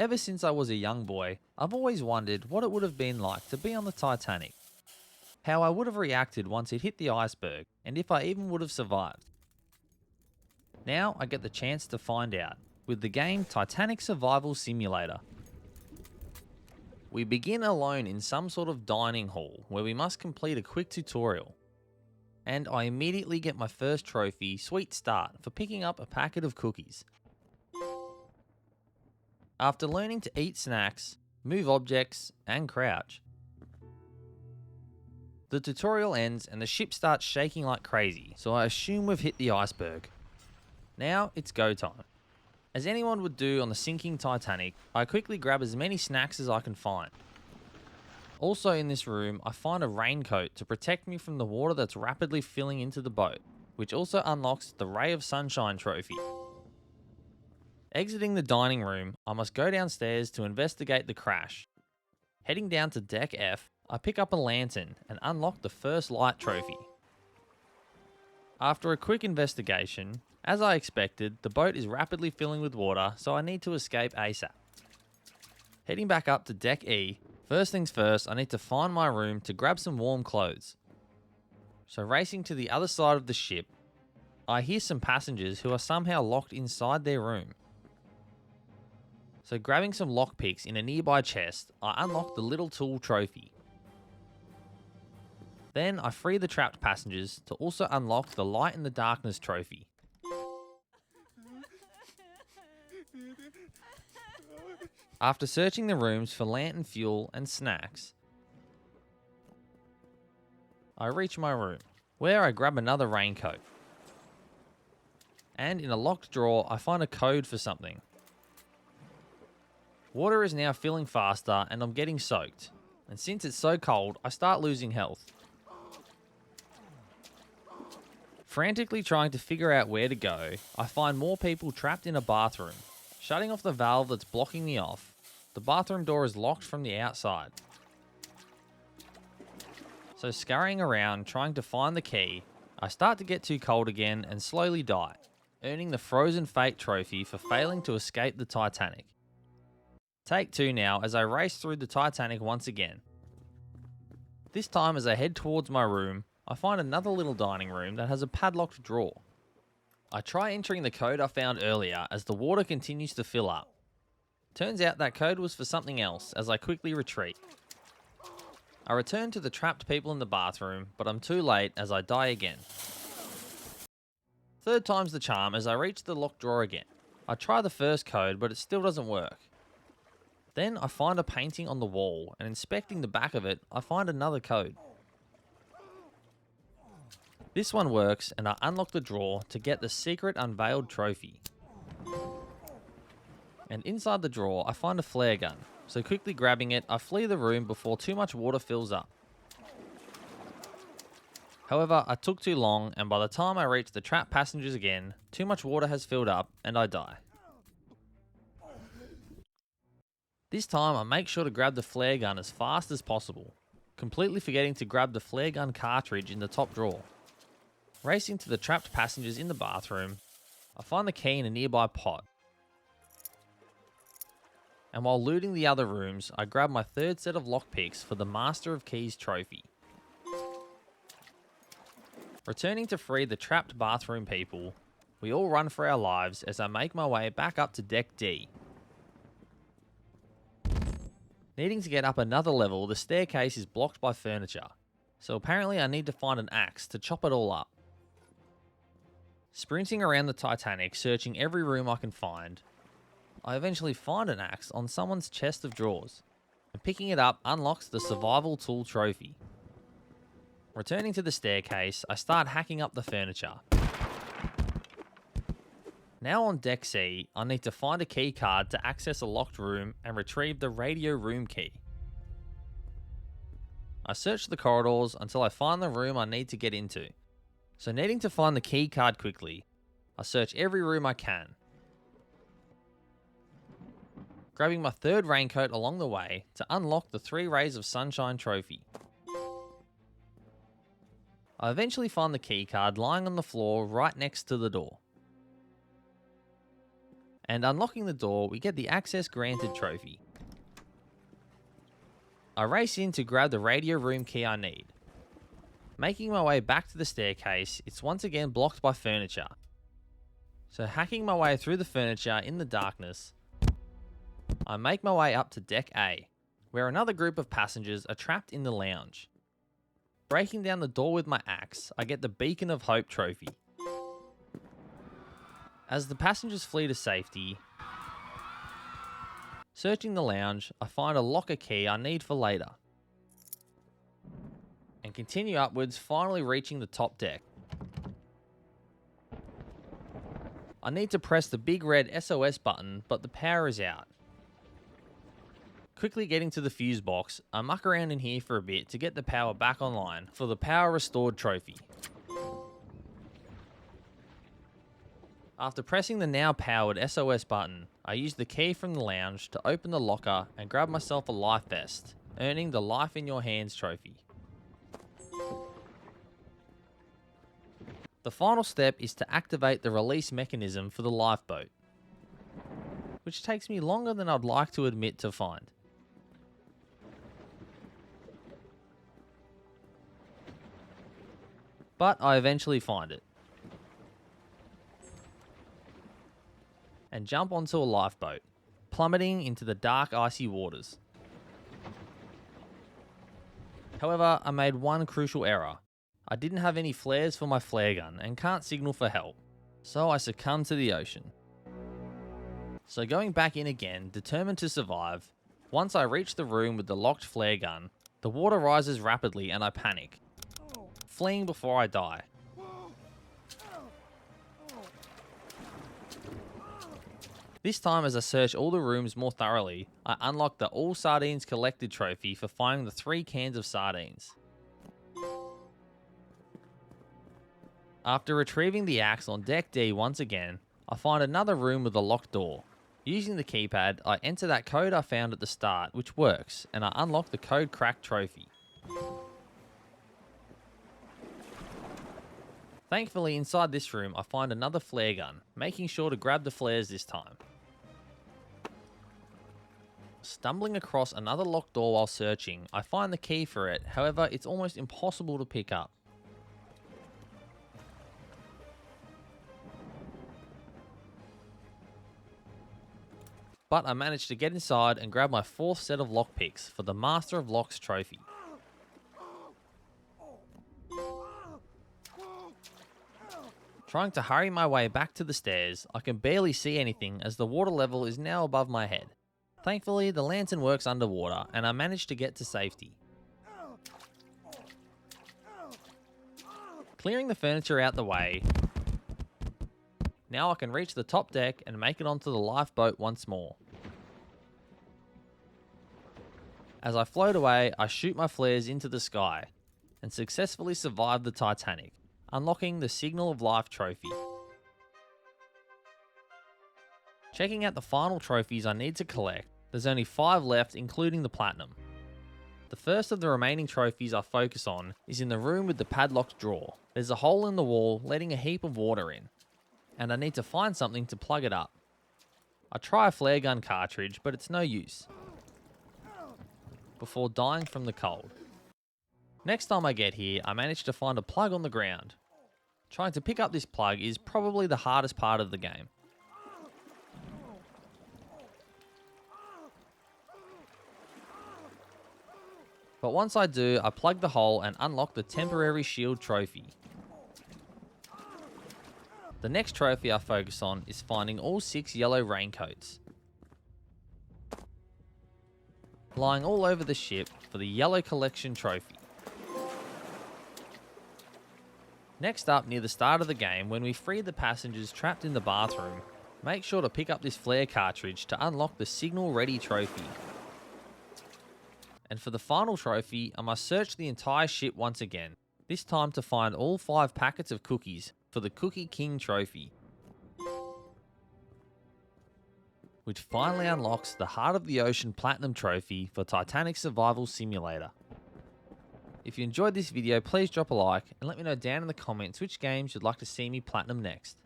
Ever since I was a young boy, I've always wondered what it would have been like to be on the Titanic. How I would have reacted once it hit the iceberg, and if I even would have survived. Now I get the chance to find out, with the game Titanic Survival Simulator. We begin alone in some sort of dining hall where we must complete a quick tutorial. And I immediately get my first trophy, Sweet Start, for picking up a packet of cookies. After learning to eat snacks, move objects, and crouch, the tutorial ends and the ship starts shaking like crazy, so I assume we've hit the iceberg. Now it's go time. As anyone would do on the sinking Titanic, I quickly grab as many snacks as I can find. Also in this room, I find a raincoat to protect me from the water that's rapidly filling into the boat, which also unlocks the Ray of Sunshine trophy. Exiting the dining room, I must go downstairs to investigate the crash. Heading down to Deck F, I pick up a lantern and unlock the First Light trophy. After a quick investigation, as I expected, the boat is rapidly filling with water, so I need to escape ASAP. Heading back up to Deck E, first things first, I need to find my room to grab some warm clothes. So racing to the other side of the ship, I hear some passengers who are somehow locked inside their room. So grabbing some lockpicks in a nearby chest, I unlock the Little Tool trophy. Then I free the trapped passengers to also unlock the Light in the Darkness trophy. After searching the rooms for lantern fuel and snacks, I reach my room, where I grab another raincoat. And in a locked drawer, I find a code for something. Water is now filling faster and I'm getting soaked. And since it's so cold, I start losing health. Frantically trying to figure out where to go, I find more people trapped in a bathroom. Shutting off the valve that's blocking me off, the bathroom door is locked from the outside. So scurrying around trying to find the key, I start to get too cold again and slowly die, earning the Frozen Fate trophy for failing to escape the Titanic. Take 2 now as I race through the Titanic once again. This time as I head towards my room, I find another little dining room that has a padlocked drawer. I try entering the code I found earlier as the water continues to fill up. Turns out that code was for something else as I quickly retreat. I return to the trapped people in the bathroom, but I'm too late as I die again. Third time's the charm as I reach the locked drawer again. I try the first code, but it still doesn't work. Then I find a painting on the wall, and inspecting the back of it, I find another code. This one works, and I unlock the drawer to get the secret unveiled trophy. And inside the drawer, I find a flare gun, so quickly grabbing it, I flee the room before too much water fills up. However, I took too long, and by the time I reach the trapped passengers again, too much water has filled up, and I die. This time, I make sure to grab the flare gun as fast as possible, completely forgetting to grab the flare gun cartridge in the top drawer. Racing to the trapped passengers in the bathroom, I find the key in a nearby pot. And while looting the other rooms, I grab my third set of lockpicks for the Master of Keys trophy. Returning to free the trapped bathroom people, we all run for our lives as I make my way back up to Deck D. Needing to get up another level, the staircase is blocked by furniture, so apparently I need to find an axe to chop it all up. Sprinting around the Titanic, searching every room I can find, I eventually find an axe on someone's chest of drawers, and picking it up unlocks the Survival Tool trophy. Returning to the staircase, I start hacking up the furniture. Now on Deck C, I need to find a key card to access a locked room and retrieve the radio room key. I search the corridors until I find the room I need to get into. So needing to find the key card quickly, I search every room I can. Grabbing my third raincoat along the way to unlock the 3 Rays of Sunshine trophy. I eventually find the key card lying on the floor right next to the door. and unlocking the door, we get the Access Granted trophy. I race in to grab the radio room key I need. Making my way back to the staircase, it's once again blocked by furniture. So hacking my way through the furniture in the darkness, I make my way up to Deck A, where another group of passengers are trapped in the lounge. Breaking down the door with my axe, I get the Beacon of Hope trophy. As the passengers flee to safety, searching the lounge, I find a locker key I need for later. And continue upwards, finally reaching the top deck. I need to press the big red SOS button, but the power is out. Quickly getting to the fuse box, I muck around in here for a bit to get the power back online for the Power Restored trophy. After pressing the now powered SOS button, I use the key from the lounge to open the locker and grab myself a life vest, earning the Life in Your Hands trophy. The final step is to activate the release mechanism for the lifeboat, which takes me longer than I'd like to admit to find. But I eventually find it, and jump onto a lifeboat, plummeting into the dark icy waters. However, I made one crucial error. I didn't have any flares for my flare gun and can't signal for help, so I succumbed to the ocean. So going back in again, determined to survive, once I reach the room with the locked flare gun, the water rises rapidly and I panic, fleeing before I die. This time, as I search all the rooms more thoroughly, I unlock the All Sardines Collected trophy for finding the 3 cans of sardines. After retrieving the axe on Deck D once again, I find another room with a locked door. Using the keypad, I enter that code I found at the start, which works, and I unlock the Code Crack trophy. Thankfully, inside this room, I find another flare gun, making sure to grab the flares this time. Stumbling across another locked door while searching, I find the key for it, however, it's almost impossible to pick up. But I managed to get inside and grab my 4th set of lockpicks for the Master of Locks trophy. Trying to hurry my way back to the stairs, I can barely see anything as the water level is now above my head. Thankfully, the lantern works underwater and I managed to get to safety. Clearing the furniture out the way, now I can reach the top deck and make it onto the lifeboat once more. As I float away, I shoot my flares into the sky and successfully survive the Titanic, unlocking the Signal of Life trophy. Checking out the final trophies I need to collect, there's only 5 left, including the Platinum. The first of the remaining trophies I focus on is in the room with the padlocked drawer. There's a hole in the wall letting a heap of water in, and I need to find something to plug it up. I try a flare gun cartridge, but it's no use, before dying from the cold. Next time I get here, I manage to find a plug on the ground. Trying to pick up this plug is probably the hardest part of the game. But once I do, I plug the hole and unlock the temporary shield trophy. The next trophy I focus on is finding all 6 yellow raincoats, lying all over the ship for the yellow collection trophy. Next up, near the start of the game, when we free the passengers trapped in the bathroom, make sure to pick up this flare cartridge to unlock the Signal Ready trophy. And for the final trophy, I must search the entire ship once again, this time to find all 5 packets of cookies for the Cookie King trophy, which finally unlocks the Heart of the Ocean Platinum trophy for Titanic Survival Simulator. If you enjoyed this video, please drop a like and let me know down in the comments which games you'd like to see me platinum next.